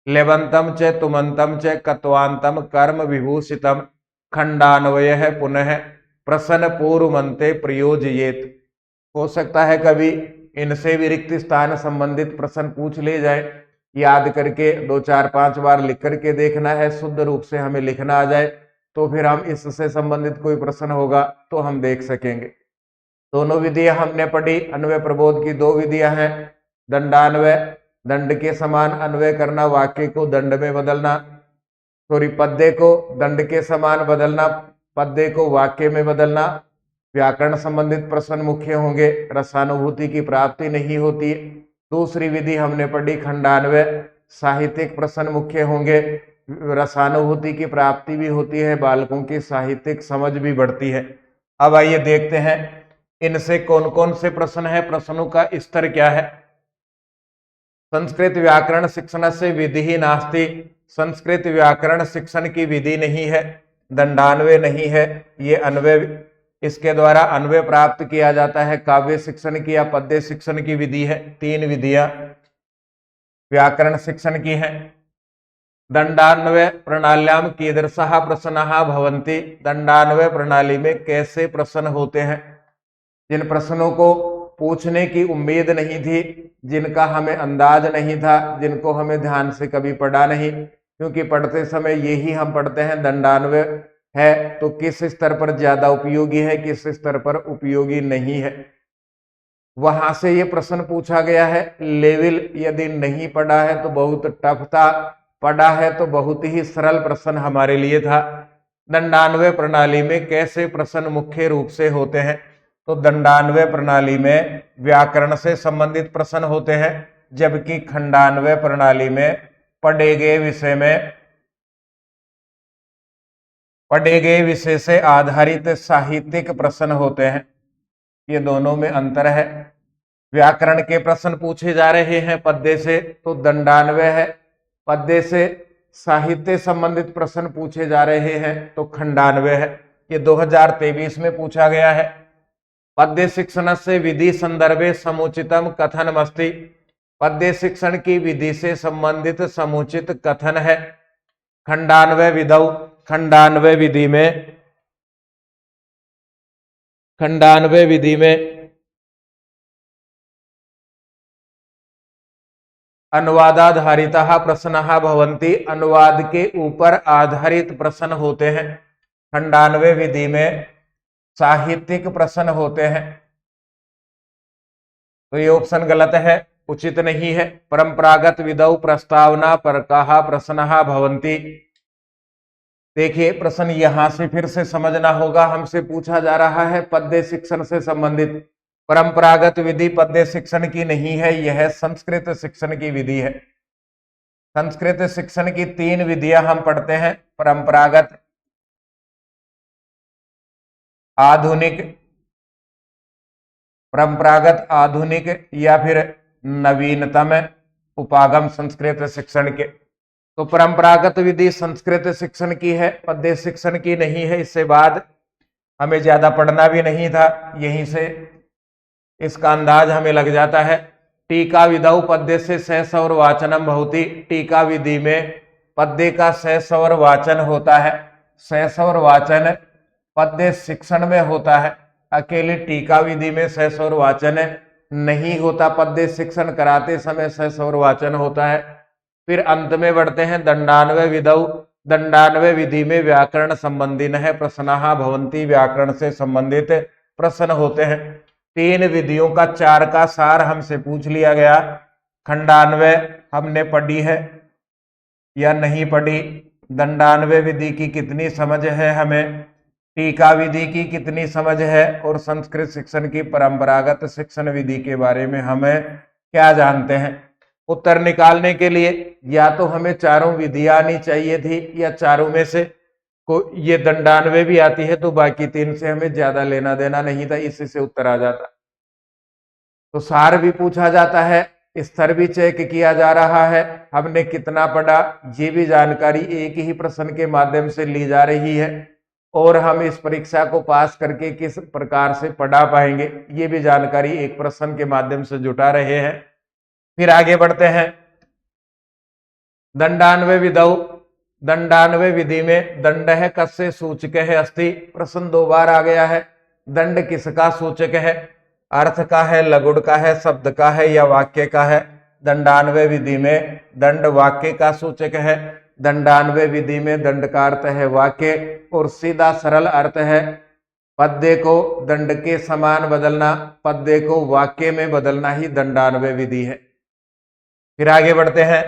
लेवंतम च तुमंतम च कत्वांतम कर्म विभूषितम खंडान्वय पुनः प्रसन्न पूर्वमंते प्रयोजयेत। हो सकता है कभी इनसे भी रिक्त स्थान संबंधित प्रश्न पूछ ले जाए, याद करके 2 4 5 बार लिख करके देखना है, शुद्ध रूप से हमें लिखना आ जाए तो फिर हम इससे संबंधित कोई प्रश्न होगा तो हम देख सकेंगे। दोनों विधियां हमने पढ़ी। अन्वय प्रबोध की 2 विधियां हैं। दंडान्वय, दंड के समान अन्वय करना, वाक्य को दंड में बदलना, पद्य को दंड के समान बदलना, पद्य को वाक्य में बदलना। व्याकरण संबंधित प्रश्न मुख्य होंगे, रसानुभूति की प्राप्ति नहीं होती। दूसरी विधि हमने पढ़ी खंडान्वय, साहित्यिक प्रश्न मुख्य होंगे, रसानुभूति की प्राप्ति भी होती है, बालकों की साहित्यिक समझ भी बढ़ती है। अब आइए देखते हैं इनसे कौन कौन से प्रश्न है, प्रश्नों का स्तर क्या है। संस्कृत व्याकरण शिक्षण से विधि ही नास्ति, संस्कृत व्याकरण शिक्षण की विधि नहीं है, दंडान्वय नहीं है, ये अन्वय, इसके द्वारा अन्वय प्राप्त किया जाता है। काव्य शिक्षण की या पद्य शिक्षण की विधि है। 3 विधियां व्याकरण शिक्षण की हैं। दंडान्वय प्रणाल्याम कीदृशः प्रश्नः भवन्ति, दंडान्वय प्रणाली में कैसे प्रश्न होते हैं। जिन प्रश्नों को पूछने की उम्मीद नहीं थी, जिनका हमें अंदाज नहीं था, जिनको हमें ध्यान से कभी पढ़ा नहीं, क्योंकि पढ़ते समय यही हम पढ़ते हैं दंडान्वय है तो किस स्तर पर ज्यादा उपयोगी है, किस स्तर पर उपयोगी नहीं है, वहां से ये प्रश्न पूछा गया है। लेवल यदि नहीं पढ़ा है तो बहुत टफ था, पढ़ा है तो बहुत ही सरल प्रश्न हमारे लिए था। दंडान्वय प्रणाली में कैसे प्रश्न मुख्य रूप से होते हैं, तो दंडान्वय प्रणाली में व्याकरण से संबंधित प्रश्न होते हैं, जबकि खंडान्वय प्रणाली में पढ़े गए विषय से आधारित साहित्यिक प्रश्न होते हैं। ये दोनों में अंतर है। व्याकरण के प्रश्न पूछे जा रहे हैं पद्य से तो दंडान्वय है, पद्य से साहित्य संबंधित प्रश्न पूछे जा रहे हैं तो खंडान्वय है। ये 2023 में पूछा गया है। पद्य शिक्षण से विधि संदर्भे समुचितम कथनमस्ति, पद्य शिक्षण की विधि से संबंधित समुचित कथन है। खंडान्वय विधौ, खंडान्वय विधि में अनुवादाधारितः प्रश्नः भवन्ति, अनुवाद के ऊपर आधारित प्रश्न होते हैं। खंडान्वय विधि में साहित्यिक प्रश्न होते हैं। तो ये ऑप्शन गलत है, उचित नहीं है। परंपरागत विधौ प्रस्तावना परकः प्रश्नः भवन्ति। देखिए प्रश्न यहां से फिर से समझना होगा, हमसे पूछा जा रहा है पद्य शिक्षण से संबंधित। परंपरागत विधि पद्य शिक्षण की नहीं है, यह संस्कृत शिक्षण की विधि है। संस्कृत शिक्षण की 3 विधियां हम पढ़ते हैं, परंपरागत, आधुनिक या फिर नवीनतम उपागम संस्कृत शिक्षण के। तो परंपरागत विधि संस्कृत शिक्षण की है, पद्य शिक्षण की नहीं है। इससे बाद हमें ज्यादा पढ़ना भी नहीं था, यहीं से इसका अंदाज हमें लग जाता है। टीका विधौ पद्य से सस्वर वाचनम भवति, टीका विधि में पद्य का सस्वर वाचन होता है। सस्वर वाचन पद्य शिक्षण में होता है, अकेले टीका विधि में सस्वर वाचन नहीं होता, पद्य शिक्षण कराते समय सस्वर वाचन होता है। फिर अंत में बढ़ते हैं दंडान्वय विधौ, दंडान्वय विधि में व्याकरण संबंधी है, प्रश्नः भवन्ति, व्याकरण से संबंधित प्रश्न होते हैं। 3 विधियों का 4 का सार हमसे पूछ लिया गया। खंडान्वय हमने पढ़ी है या नहीं पढ़ी, दंडान्वय विधि की कितनी समझ है हमें, टीका विधि की कितनी समझ है, और संस्कृत शिक्षण की परंपरागत शिक्षण विधि के बारे में हमें क्या जानते हैं। उत्तर निकालने के लिए या तो हमें चारों विधियां आनी चाहिए थी या चारों में से को ये दंडान्वय भी आती है तो बाकी 3 से हमें ज्यादा लेना देना नहीं था, इसी से उत्तर आ जाता। तो सार भी पूछा जाता है, स्तर भी चेक किया जा रहा है, हमने कितना पढ़ा ये भी जानकारी एक ही प्रश्न के माध्यम से ली जा रही है, और हम इस परीक्षा को पास करके किस प्रकार से पढ़ा पाएंगे ये भी जानकारी एक प्रश्न के माध्यम से जुटा रहे हैं। फिर आगे बढ़ते हैं। दंडान्वय विधौ, दंडान्वय विधि में दंड है कस्य सूचक है अस्ति, प्रश्न 2 बार आ गया है। दंड किसका सूचक है? अर्थ का है, लगुड़ का है, शब्द का है या वाक्य का है? दंडान्वय विधि में दंड वाक्य का सूचक है। दंडान्वय विधि में दंड का अर्थ है वाक्य, और सीधा सरल अर्थ है पद्य को दंड के समान बदलना, पद्य को वाक्य में बदलना ही दंडान्वय विधि है। फिर आगे बढ़ते हैं।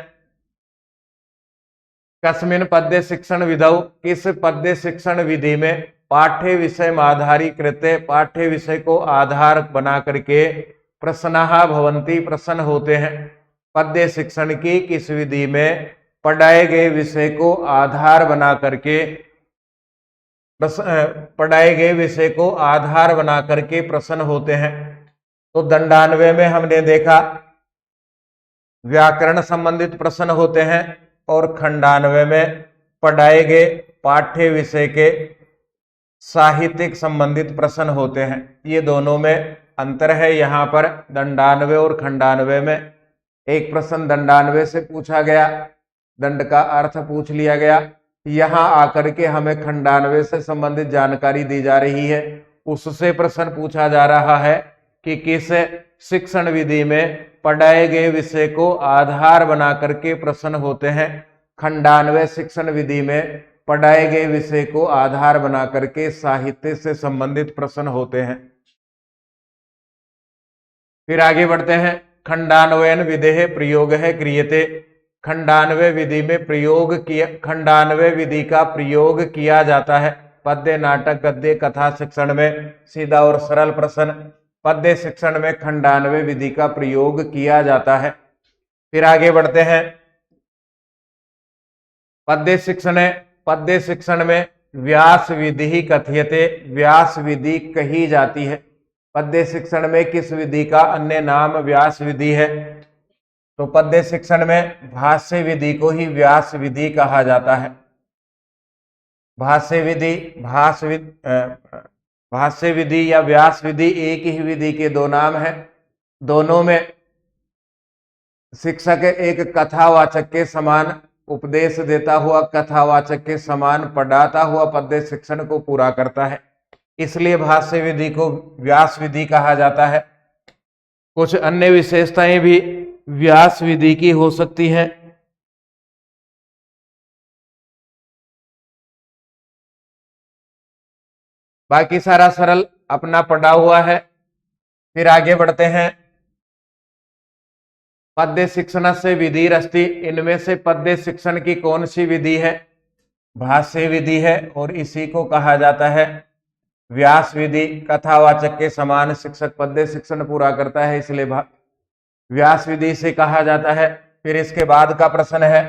कस्मिन पद्य शिक्षण विधौ, किस पद्य शिक्षण विधि में पाठ्य विषय आधारीकृत, पाठ्य विषय को आधार बना करके प्रश्नाः भवन्ति, प्रश्न होते हैं। पद्य शिक्षण की किस विधि में पढ़ाए गए विषय को आधार बना करके पढ़ाए गए विषय को आधार बना करके प्रश्न होते हैं। तो दंडान्वय में हमने देखा व्याकरण संबंधित प्रश्न होते हैं, और खंडान्वय में पढ़ाए गए पाठ्य विषय के साहित्यिक संबंधित प्रश्न होते हैं। ये दोनों में अंतर है। यहाँ पर दंडान्वय और खंडान्वय में एक प्रश्न दंडान्वय से पूछा गया, दंड का अर्थ पूछ लिया गया, यहाँ आकर के हमें खंडान्वय से संबंधित जानकारी दी जा रही है। उससे प्रश्न पूछा जा रहा है कि किस शिक्षण विधि में पढ़ाए गए विषय को आधार बना करके प्रश्न होते हैं। खंडान्वय शिक्षण विधि में पढ़ाए गए विषय को आधार बना करके साहित्य से संबंधित प्रश्न होते हैं। फिर आगे बढ़ते हैं। खंडान्वयन विधेः प्रयोग है क्रियते, खंडान्वय विधि में प्रयोग किया, खंडान्वय विधि का प्रयोग किया जाता है पद्य नाटक गद्य कथा शिक्षण में। सीधा और सरल प्रश्न, पद्य शिक्षण में खंडान्वय विधि का प्रयोग किया जाता है। फिर आगे बढ़ते हैं। पद्य शिक्षण में व्यास विधि कथ्यते, व्यास विधि कही जाती है। पद्य शिक्षण में किस विधि का अन्य नाम व्यास विधि है? तो पद्य शिक्षण में भाष्य विधि को ही व्यास विधि कहा जाता है। भाष्य विधि, भाष्य विधि या व्यास विधि एक ही विधि के 2 नाम हैं। दोनों में शिक्षक एक कथावाचक के समान उपदेश देता हुआ, कथावाचक के समान पढ़ाता हुआ पद्य शिक्षण को पूरा करता है, इसलिए भाष्य विधि को व्यास विधि कहा जाता है। कुछ अन्य विशेषताएं भी व्यास विधि की हो सकती हैं। बाकी सारा सरल अपना पढ़ा हुआ है। फिर आगे बढ़ते हैं। पद्य शिक्षण से विधि रस्ति, इनमें से पद्य शिक्षण की कौन सी विधि है? भाष्य विधि है, और इसी को कहा जाता है व्यास विधि। कथावाचक के समान शिक्षक पद्य शिक्षण पूरा करता है, इसलिए व्यास विधि से कहा जाता है। फिर इसके बाद का प्रश्न है,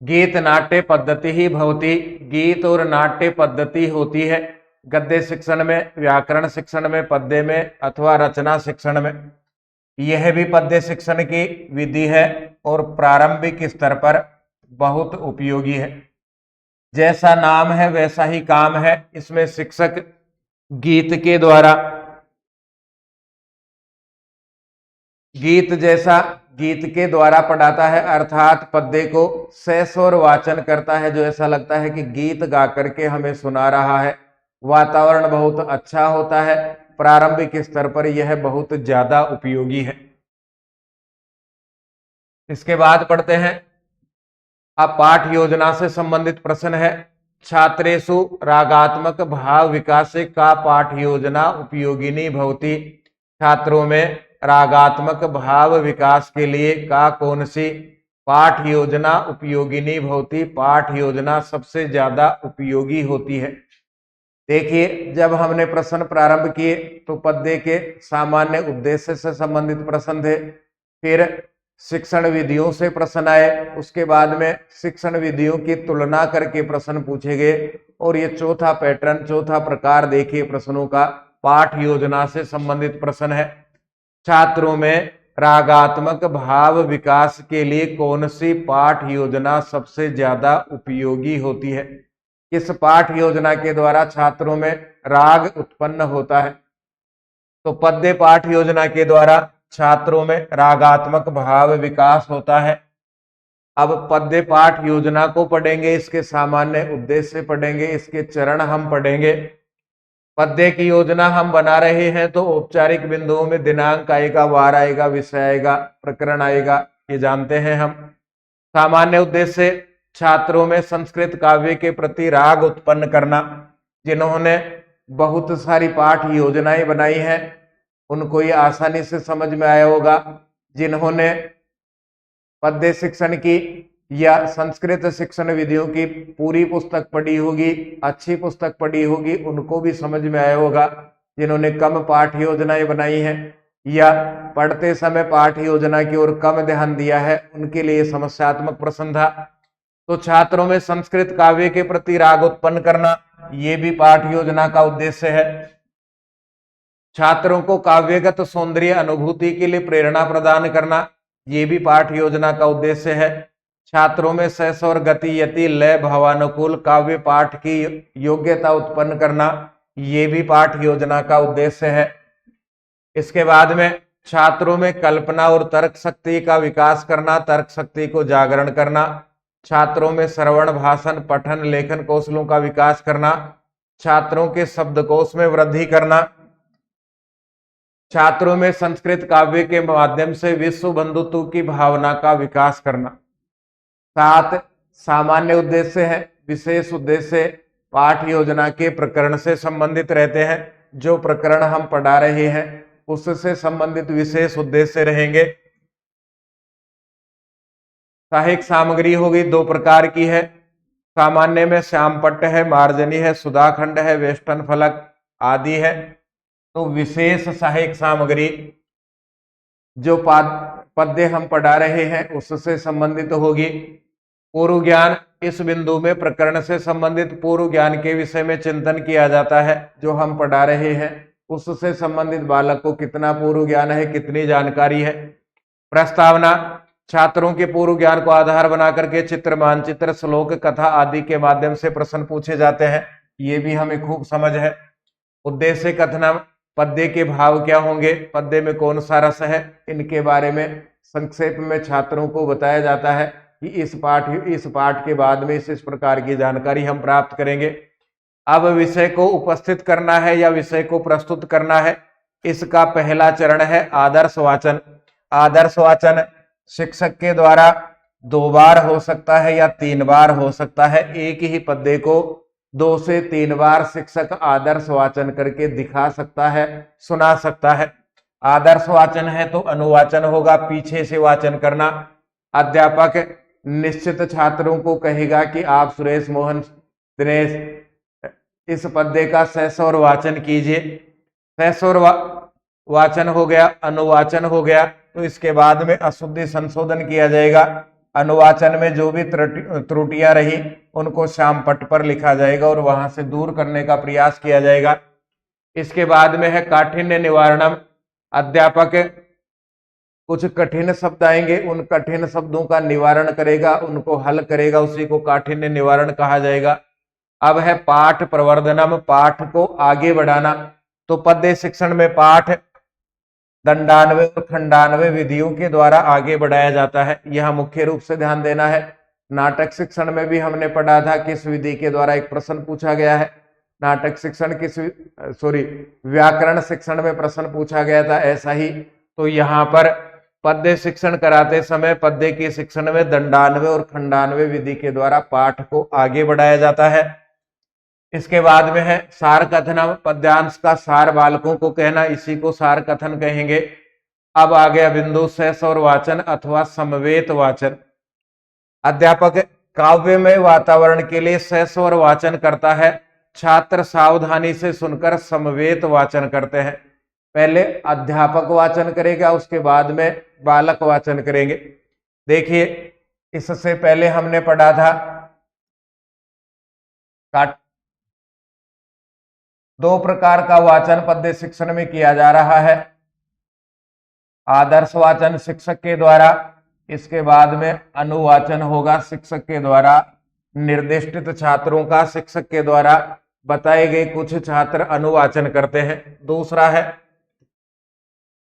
गीत नाट्य पद्धति ही भवति, गीत और नाट्य पद्धति होती है गद्य शिक्षण में, व्याकरण शिक्षण में, पद्य में अथवा रचना शिक्षण में। यह भी पद्य शिक्षण की विधि है और प्रारंभिक स्तर पर बहुत उपयोगी है। जैसा नाम है वैसा ही काम है। इसमें शिक्षक गीत के द्वारा, गीत जैसा गीत के द्वारा पढ़ाता है, अर्थात पद्य को सस्वर वाचन करता है, जो ऐसा लगता है कि गीत गा करके हमें सुना रहा है। वातावरण बहुत अच्छा होता है। प्रारंभिक स्तर पर यह बहुत ज्यादा उपयोगी है। इसके बाद पढ़ते हैं। अब पाठ योजना से संबंधित प्रश्न है। छात्रेषु रागात्मक भाव विकास का पाठ योजना उपयोगिनी भवति, छात्रों में रागात्मक भाव विकास के लिए का कौन सी पाठ योजना उपयोगिनी भवति, पाठ योजना सबसे ज्यादा उपयोगी होती है। देखिए, जब हमने प्रश्न प्रारंभ किए तो पद्य के सामान्य उद्देश्य से संबंधित प्रश्न थे, फिर शिक्षण विधियों से प्रश्न आए, उसके बाद में शिक्षण विधियों की तुलना करके प्रश्न पूछे गए, और ये चौथा पैटर्न, चौथा प्रकार देखिए प्रश्नों का, पाठ योजना से संबंधित प्रश्न है। छात्रों में रागात्मक भाव विकास के लिए कौन सी पाठ योजना सबसे ज्यादा उपयोगी होती है? किस पाठ योजना के द्वारा छात्रों में राग उत्पन्न होता है? तो पद्य पाठ योजना के द्वारा छात्रों में रागात्मक भाव विकास होता है। अब पद्य पाठ योजना को पढ़ेंगे, इसके सामान्य उद्देश्य पढ़ेंगे, इसके चरण हम पढ़ेंगे। पद्य की योजना हम बना रहे हैं तो औपचारिक बिंदुओं में दिनांक आएगा, वार आएगा, विषय आएगा, प्रकरण आएगा, ये जानते हैं हम। सामान्य उद्देश्य छात्रों में संस्कृत काव्य के प्रति राग उत्पन्न करना। जिन्होंने बहुत सारी पाठ योजनाएं बनाई हैं उनको ये आसानी से समझ में आया होगा। जिन्होंने पद्य शिक्षण की या संस्कृत शिक्षण विधियों की पूरी पुस्तक पढ़ी होगी, अच्छी पुस्तक पढ़ी होगी, उनको भी समझ में आया होगा। जिन्होंने कम पाठ योजनाएं बनाई हैं या पढ़ते समय पाठ योजना की ओर कम ध्यान दिया है, उनके लिए समस्यात्मक प्रश्न था। तो छात्रों में संस्कृत काव्य के प्रति राग उत्पन्न करना, ये भी पाठ योजना का उद्देश्य है। छात्रों को काव्यगत सौंदर्य अनुभूति के लिए प्रेरणा प्रदान करना, ये भी पाठ योजना का उद्देश्य है। छात्रों में सस और गति, यति, लय, भावानुकूल काव्य पाठ की योग्यता उत्पन्न करना, ये भी पाठ योजना का उद्देश्य है। इसके बाद में छात्रों में कल्पना और तर्क शक्ति का विकास करना, तर्क शक्ति को जागरण करना। छात्रों में श्रवण, भाषण, पठन, लेखन कौशलों का विकास करना। छात्रों के शब्दकोश में वृद्धि करना। छात्रों में संस्कृत काव्य के माध्यम से विश्व बंधुत्व की भावना का विकास करना। 7 सामान्य उद्देश्य है। विशेष उद्देश्य पाठ योजना के प्रकरण से संबंधित रहते हैं। जो प्रकरण हम पढ़ा रहे हैं उससे संबंधित विशेष उद्देश्य रहेंगे। सहायक सामग्री होगी, 2 प्रकार की है। सामान्य में श्यामपट्ट है, मार्जनी है, सुधाखंड है, वेस्टर्न फलक आदि है। तो विशेष सहायक सामग्री जो पद्य हम पढ़ा रहे हैं उससे संबंधित होगी। पूर्व ज्ञान, इस बिंदु में प्रकरण से संबंधित पूर्व ज्ञान के विषय में चिंतन किया जाता है। जो हम पढ़ा रहे हैं उससे संबंधित बालक को कितना पूर्व ज्ञान है, कितनी जानकारी है। प्रस्तावना, छात्रों के पूर्व ज्ञान को आधार बना करके चित्र, मानचित्र, श्लोक, कथा आदि के माध्यम से प्रश्न पूछे जाते हैं, ये भी हमें खूब समझ है। उद्देश्य कथन, पद्य के भाव क्या होंगे, पद्य में कौन सा रस है, इनके बारे में संक्षेप में छात्रों को बताया जाता है कि इस पाठ के बाद में इस प्रकार की जानकारी हम प्राप्त करेंगे। अब विषय को उपस्थित करना है या विषय को प्रस्तुत करना है, इसका पहला चरण है आदर्श वाचन। आदर्श वाचन शिक्षक के द्वारा 2 बार हो सकता है या 3 बार हो सकता है। एक ही पद्य को 2 से 3 बार शिक्षक आदर्श वाचन करके दिखा सकता है, सुना सकता है। आदर्श वाचन है तो अनुवाचन होगा, पीछे से वाचन करना। अध्यापक निश्चित छात्रों को कहेगा कि आप सुरेश, मोहन, दिनेश इस पद्य का सहस्वर वाचन कीजिए। सहस्वर वाचन हो गया, अनुवाचन हो गया, तो इसके बाद में अशुद्धि संशोधन किया जाएगा। अनुवाचन में जो भी त्रुटियां रही उनको श्यामपट्ट पर लिखा जाएगा और वहां से दूर करने का प्रयास किया जाएगा। इसके बाद में है काठिन्य निवारणम। अध्यापक कुछ कठिन शब्द आएंगे, उन कठिन शब्दों का निवारण करेगा, उनको हल करेगा, उसी को काठिन्य निवारण कहा जाएगा। अब है पाठ प्रवर्धनम, पाठ को आगे बढ़ाना। तो पद्य शिक्षण में पाठ दंडान्वय और खंडान्वय विधियों के द्वारा आगे बढ़ाया जाता है, यह मुख्य रूप से ध्यान देना है। नाटक शिक्षण में भी हमने पढ़ा था किस विधि के द्वारा एक प्रश्न पूछा गया है। नाटक शिक्षण व्याकरण शिक्षण में प्रश्न पूछा गया था, ऐसा ही तो यहाँ पर पद्य शिक्षण कराते समय पद्य के शिक्षण में दंडान्वय और खंडान्वय विधि के द्वारा पाठ को आगे बढ़ाया जाता है। इसके बाद में है सार कथन। पद्यांश का सार बालकों को कहना, इसी को सार कथन कहेंगे। अब आ गया बिंदु सहस्वर वाचन अथवा समवेत वाचन। अध्यापक काव्यमय वातावरण के लिए सहस्वर वाचन करता है, छात्र सावधानी से सुनकर समवेत वाचन करते हैं। पहले अध्यापक वाचन करेगा, उसके बाद में बालक वाचन करेंगे। देखिए, इससे पहले हमने पढ़ा था दो प्रकार का वाचन पद्य शिक्षण में किया जा रहा है। आदर्श वाचन शिक्षक के द्वारा, इसके बाद में अनुवाचन होगा शिक्षक के द्वारा, निर्दिष्टित छात्रों का शिक्षक के द्वारा, बताए गए कुछ छात्र अनुवाचन करते हैं। दूसरा है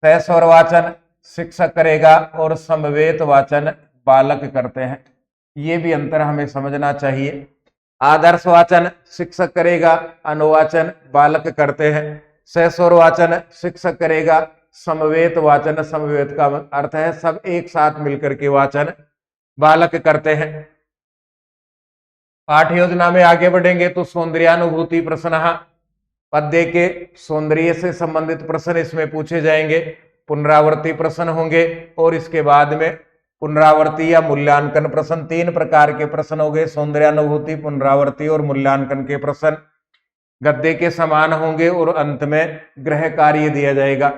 सहस्वर वाचन शिक्षक करेगा और समवेत वाचन बालक करते हैं। ये भी अंतर हमें समझना चाहिए। आदर्श वाचन शिक्षक करेगा, अनुवाचन बालक करते हैं। सहस्वर वाचन शिक्षक करेगा, समवेत वाचन, समवेत का अर्थ है सब एक साथ मिलकर के वाचन बालक करते हैं। पाठ योजना में आगे बढ़ेंगे तो सौंदर्यानुभूति प्रश्न, पद्य के सौंदर्य से संबंधित प्रश्न इसमें पूछे जाएंगे। पुनरावृत्ति प्रश्न होंगे और इसके बाद में पुनरावृत्ति या मूल्यांकन प्रश्न। तीन प्रकार के प्रश्न हो गए, सौंदर्यानुभूति, पुनरावृत्ति और मूल्यांकन के प्रश्न। गद्य के समान होंगे और अंत में गृह कार्य दिया जाएगा।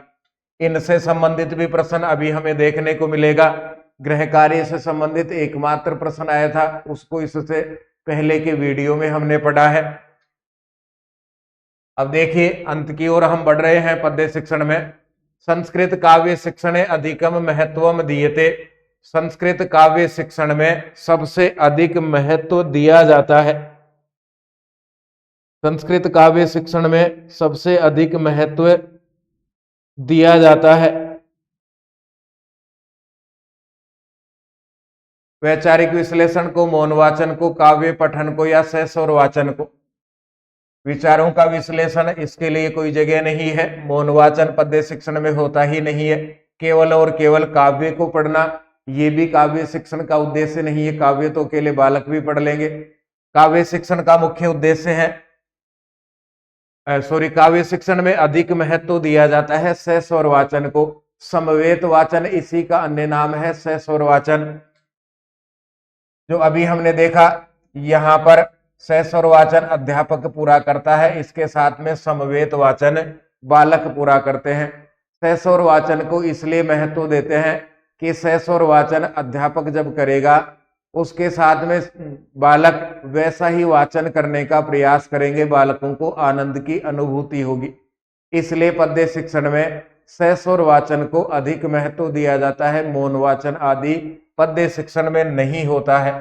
इनसे संबंधित भी प्रश्न अभी हमें देखने को मिलेगा। गृह कार्य से संबंधित एकमात्र प्रश्न आया था, उसको इससे पहले के वीडियो में हमने पढ़ा है। अब देखिए, अंत की ओर हम बढ़ रहे हैं पद्य शिक्षण में। संस्कृत काव्य शिक्षण अधिकम महत्वम दीयते। संस्कृत काव्य शिक्षण में सबसे अधिक महत्व दिया जाता है। संस्कृत काव्य शिक्षण में सबसे अधिक महत्व दिया जाता है। वैचारिक विश्लेषण को, मौन वाचन को, काव्य पठन को या सहस्वर वाचन को। विचारों का विश्लेषण, इसके लिए कोई जगह नहीं है। मौन वाचन पद्य शिक्षण में होता ही नहीं है। केवल और केवल काव्य को पढ़ना, ये भी काव्य शिक्षण का उद्देश्य नहीं है। काव्य तो अकेले बालक भी पढ़ लेंगे। काव्य शिक्षण का मुख्य उद्देश्य है काव्य शिक्षण में अधिक महत्व दिया जाता है सहस्वर वाचन को। समवेत वाचन इसी का अन्य नाम है सहस्वर वाचन। जो अभी हमने देखा, यहां पर सहस्वर वाचन अध्यापक पूरा करता है, इसके साथ में समवेत वाचन बालक पूरा करते हैं। सहस्वर वाचन को इसलिए महत्व देते हैं कि सहस्वर वाचन अध्यापक जब करेगा, उसके साथ में बालक वैसा ही वाचन करने का प्रयास करेंगे, बालकों को आनंद की अनुभूति होगी। इसलिए पद्य शिक्षण में सहस्वर वाचन को अधिक महत्व दिया जाता है। मौन वाचन आदि पद्य शिक्षण में नहीं होता है।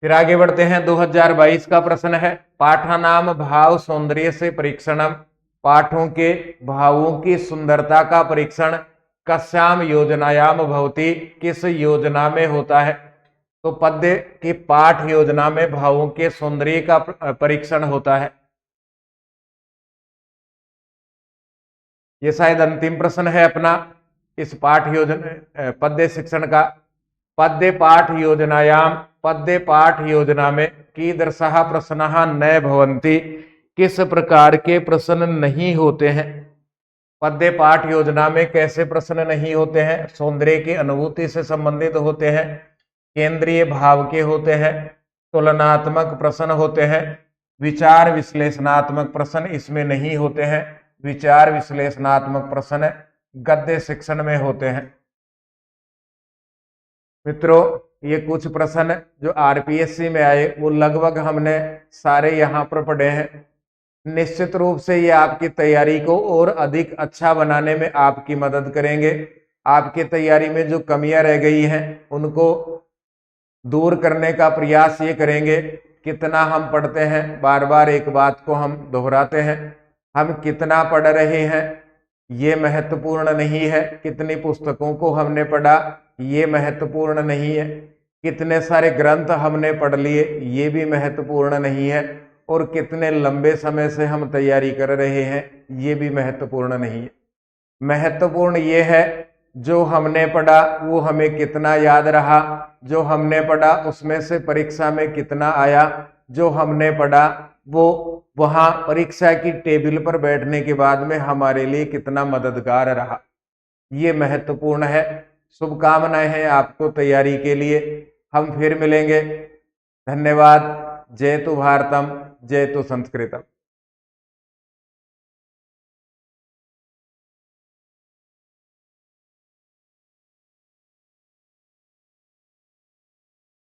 फिर आगे बढ़ते हैं। 2022 का प्रश्न है, पाठानाम भाव सौंदर्य से परीक्षणम। पाठों के भावों की सुंदरता का परीक्षण कस्याम योजनायाम भवति, किस योजना में होता है? तो पद्य की पाठ योजना में भावों के सौंदर्य का परीक्षण होता है। ये शायद अंतिम प्रश्न है अपना इस पाठ योजना पद्य शिक्षण का। पद्य पाठ योजनायाम, पद्य पाठ योजना में कीदृशः प्रश्नः न भवन्ति, किस प्रकार के प्रश्न नहीं होते हैं? पद्य पाठ योजना में कैसे प्रश्न नहीं होते हैं? सौंदर्य की अनुभूति से संबंधित होते हैं, केंद्रीय भाव के होते हैं, तुलनात्मक प्रश्न होते हैं, विचार विश्लेषणात्मक प्रश्न इसमें नहीं होते हैं। विचार विश्लेषणात्मक प्रश्न गद्य शिक्षण में होते हैं। मित्रों, ये कुछ प्रश्न जो आरपीएससी में आए वो लगभग हमने सारे यहाँ पर पढ़े हैं। निश्चित रूप से ये आपकी तैयारी को और अधिक अच्छा बनाने में आपकी मदद करेंगे। आपकी तैयारी में जो कमियां रह गई हैं उनको दूर करने का प्रयास ये करेंगे। कितना हम पढ़ते हैं, बार बार एक बात को हम दोहराते हैं, हम कितना पढ़ रहे हैं ये महत्वपूर्ण नहीं है। कितनी पुस्तकों को हमने पढ़ा ये महत्वपूर्ण नहीं है। कितने सारे ग्रंथ हमने पढ़ लिए ये भी महत्वपूर्ण नहीं है। और कितने लंबे समय से हम तैयारी कर रहे हैं ये भी महत्वपूर्ण नहीं है। महत्वपूर्ण ये है जो हमने पढ़ा वो हमें कितना याद रहा, जो हमने पढ़ा उसमें से परीक्षा में कितना आया, जो हमने पढ़ा वो वहाँ परीक्षा की टेबल पर बैठने के बाद में हमारे लिए कितना मददगार रहा, ये महत्वपूर्ण है। शुभकामनाएं हैं आपको तैयारी के लिए। हम फिर मिलेंगे। धन्यवाद। जय तु भारतम, जय तु संस्कृतम।